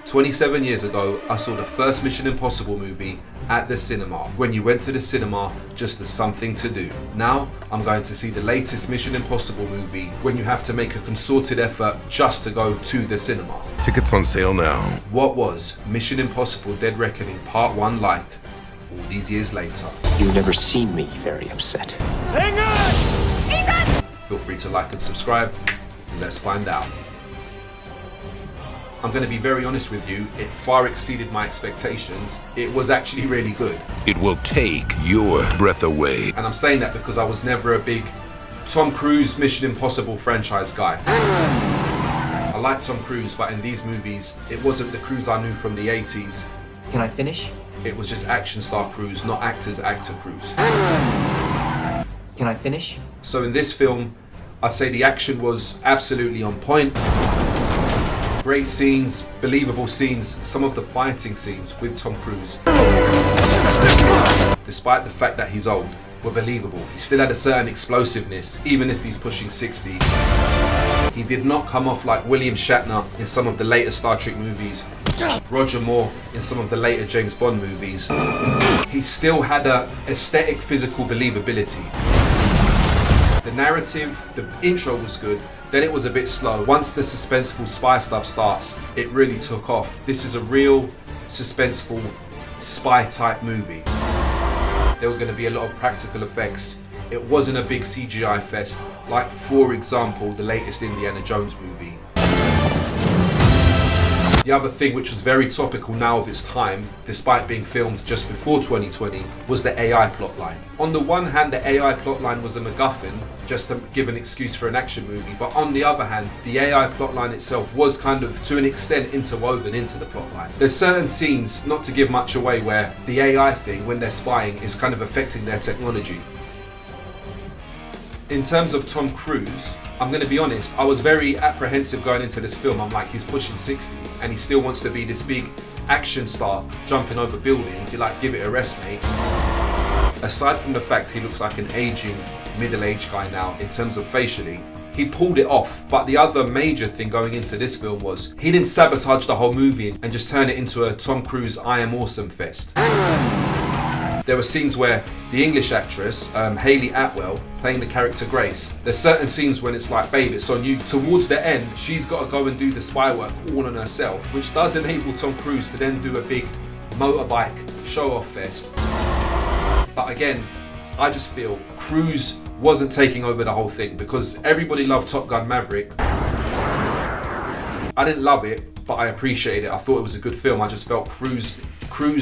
27 years ago, I saw the first Mission Impossible movie at the cinema, when you went to the cinema just as something to do. Now, I'm going to see the latest Mission Impossible movie when you have to make a concerted effort just to go to the cinema. Tickets on sale now. What was Mission Impossible Dead Reckoning Part 1 like all these years later? You've never seen me very upset. Hang on! Ethan! Feel free to like and subscribe, and let's find out. I'm going to be very honest with you, it far exceeded my expectations. It was actually really good. It will take your breath away. And I'm saying that because I was never a big Tom Cruise Mission Impossible franchise guy. I like Tom Cruise, but in these movies, it wasn't the Cruise I knew from the 80s. Can I finish? It was just action star Cruise, not actor Cruise. Can I finish? So in this film, I'd say the action was absolutely on point. Great scenes, believable scenes, some of the fighting scenes with Tom Cruise, despite the fact that he's old, were believable. He still had a certain explosiveness, even if he's pushing 60. He did not come off like William Shatner in some of the later Star Trek movies, Roger Moore in some of the later James Bond movies. He still had a aesthetic, physical believability. The narrative, the intro was good, then it was a bit slow. Once the suspenseful spy stuff starts, it really took off. This is a real suspenseful spy type movie. There were going to be a lot of practical effects. It wasn't a big CGI fest, like for example, the latest Indiana Jones movie. The other thing which was very topical now of its time, despite being filmed just before 2020, was the AI plotline. On the one hand, the AI plotline was a MacGuffin, just to give an excuse for an action movie, but on the other hand, the AI plotline itself was kind of, to an extent, interwoven into the plotline. There's certain scenes, not to give much away, where the AI thing, when they're spying, is kind of affecting their technology. In terms of Tom Cruise, I'm going to be honest, I was very apprehensive going into this film. I'm like, he's pushing 60 and he still wants to be this big action star jumping over buildings. You're like, give it a rest, mate. Aside from the fact he looks like an aging, middle-aged guy now in terms of facially, he pulled it off. But the other major thing going into this film was he didn't sabotage the whole movie and just turn it into a Tom Cruise I Am Awesome fest. There were scenes where the English actress, Hayley Atwell, playing the character Grace, there's certain scenes when it's like, babe, it's on you. Towards the end, she's got to go and do the spy work all on herself, which does enable Tom Cruise to then do a big motorbike show-off fest. But again, I just feel Cruise wasn't taking over the whole thing because everybody loved Top Gun Maverick. I didn't love it, but I appreciated it. I thought it was a good film. I just felt Cruise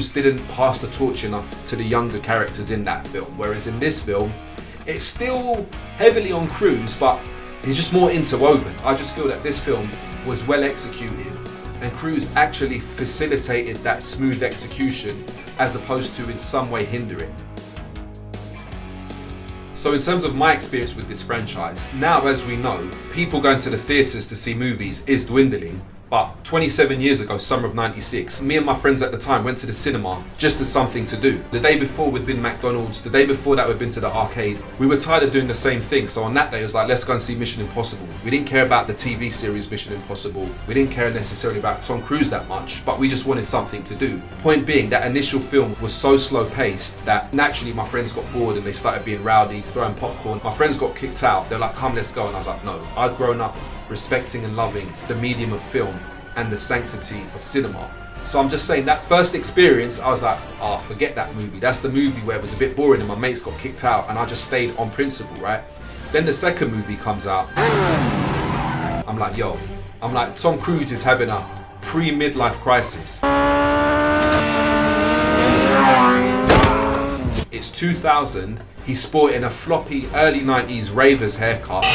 didn't pass the torch enough to the younger characters in that film. Whereas in this film, it's still heavily on Cruise, but he's just more interwoven. I just feel that this film was well executed and Cruise actually facilitated that smooth execution as opposed to in some way hinder it. So in terms of my experience with this franchise, now as we know, people going to the theatres to see movies is dwindling. But 27 years ago, summer of 96, me and my friends at the time went to the cinema just as something to do. The day before we'd been McDonald's, the day before that we'd been to the arcade. We were tired of doing the same thing, so on that day it was like, let's go and see Mission Impossible. We didn't care about the TV series Mission Impossible. We didn't care necessarily about Tom Cruise that much, but we just wanted something to do. Point being, that initial film was so slow paced that naturally my friends got bored and they started being rowdy, throwing popcorn. My friends got kicked out. They're like, come, let's go. And I was like, no. I'd grown up respecting and loving the medium of film and the sanctity of cinema. So I'm just saying that first experience, I was like, oh, forget that movie. That's the movie where it was a bit boring and my mates got kicked out and I just stayed on principle, right? Then the second movie comes out. I'm like, Tom Cruise is having a pre-midlife crisis. It's 2000, he's sporting a floppy early 90s raver's haircut.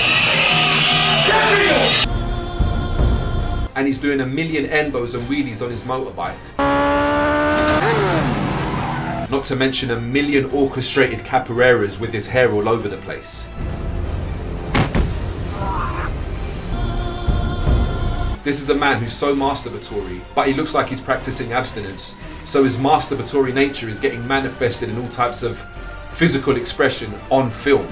And he's doing a million endos and wheelies on his motorbike. Not to mention a million orchestrated capoeiras with his hair all over the place. This is a man who's so masturbatory, but he looks like he's practicing abstinence. So his masturbatory nature is getting manifested in all types of physical expression on film.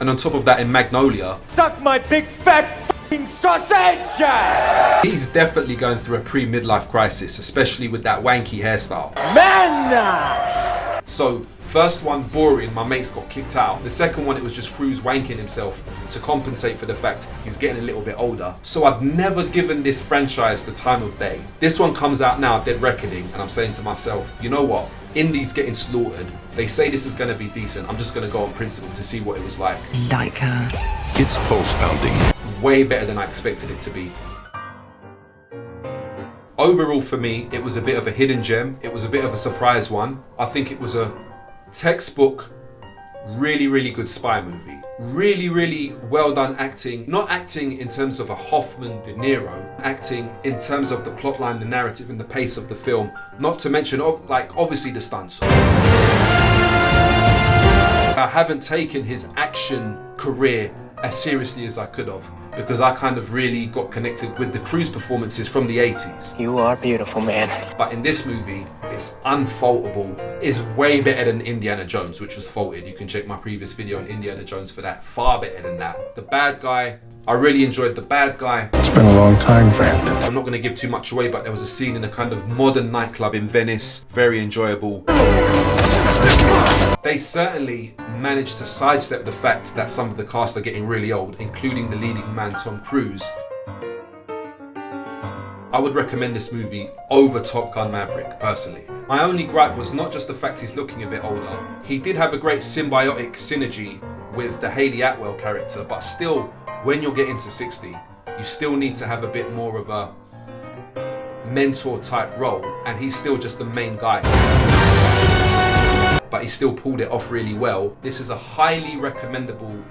And on top of that, in Magnolia, Suck my big fat Sausage! He's definitely going through a pre-midlife crisis, especially with that wanky hairstyle. Man! So, first one, boring, my mates got kicked out. The second one, it was just Cruise wanking himself to compensate for the fact he's getting a little bit older. So I'd never given this franchise the time of day. This one comes out now, Dead Reckoning, and I'm saying to myself, you know what? Indy's getting slaughtered. They say this is going to be decent. I'm just going to go on principle to see what it was like. Like her. It's pulse pounding. Way better than I expected it to be. Overall for me, it was a bit of a hidden gem. It was a bit of a surprise one. I think it was a textbook, really good spy movie. Really well done acting. Not acting in terms of a Hoffman De Niro, acting in terms of the plotline, the narrative and the pace of the film. Not to mention, obviously the stunts. I haven't taken his action career as seriously as I could have, because I kind of really got connected with the Cruise performances from the 80s. You are beautiful, man. But in this movie, it's unfaultable. It's way better than Indiana Jones, which was faulted. You can check my previous video on Indiana Jones for that. Far better than that. The bad guy, I really enjoyed the bad guy. It's been a long time, friend. I'm not going to give too much away, but there was a scene in a kind of modern nightclub in Venice. Very enjoyable. They certainly managed to sidestep the fact that some of the cast are getting really old, including the leading man Tom Cruise. I would recommend this movie over Top Gun Maverick, personally. My only gripe was not just the fact he's looking a bit older. He did have a great symbiotic synergy with the Hayley Atwell character, but still, when you're getting to 60, you still need to have a bit more of a mentor type role, and he's still just the main guy. But he still pulled it off really well. This is a highly recommendable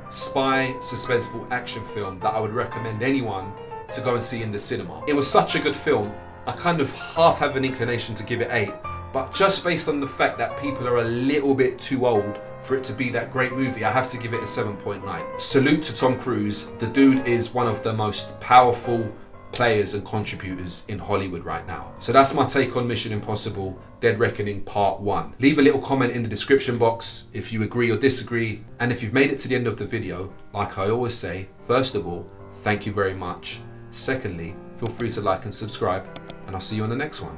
spy, suspenseful action film that I would recommend anyone to go and see in the cinema. It was such a good film, I kind of half have an inclination to give it 8, but just based on the fact that people are a little bit too old for it to be that great movie, I have to give it a 7.9. Salute to Tom Cruise. The dude is one of the most powerful players and contributors in Hollywood right now. So that's my take on Mission Impossible Dead Reckoning Part 1. Leave a little comment in the description box if you agree or disagree, and if you've made it to the end of the video, like I always say, first of all, thank you very much. Secondly, feel free to like and subscribe, and I'll see you on the next one.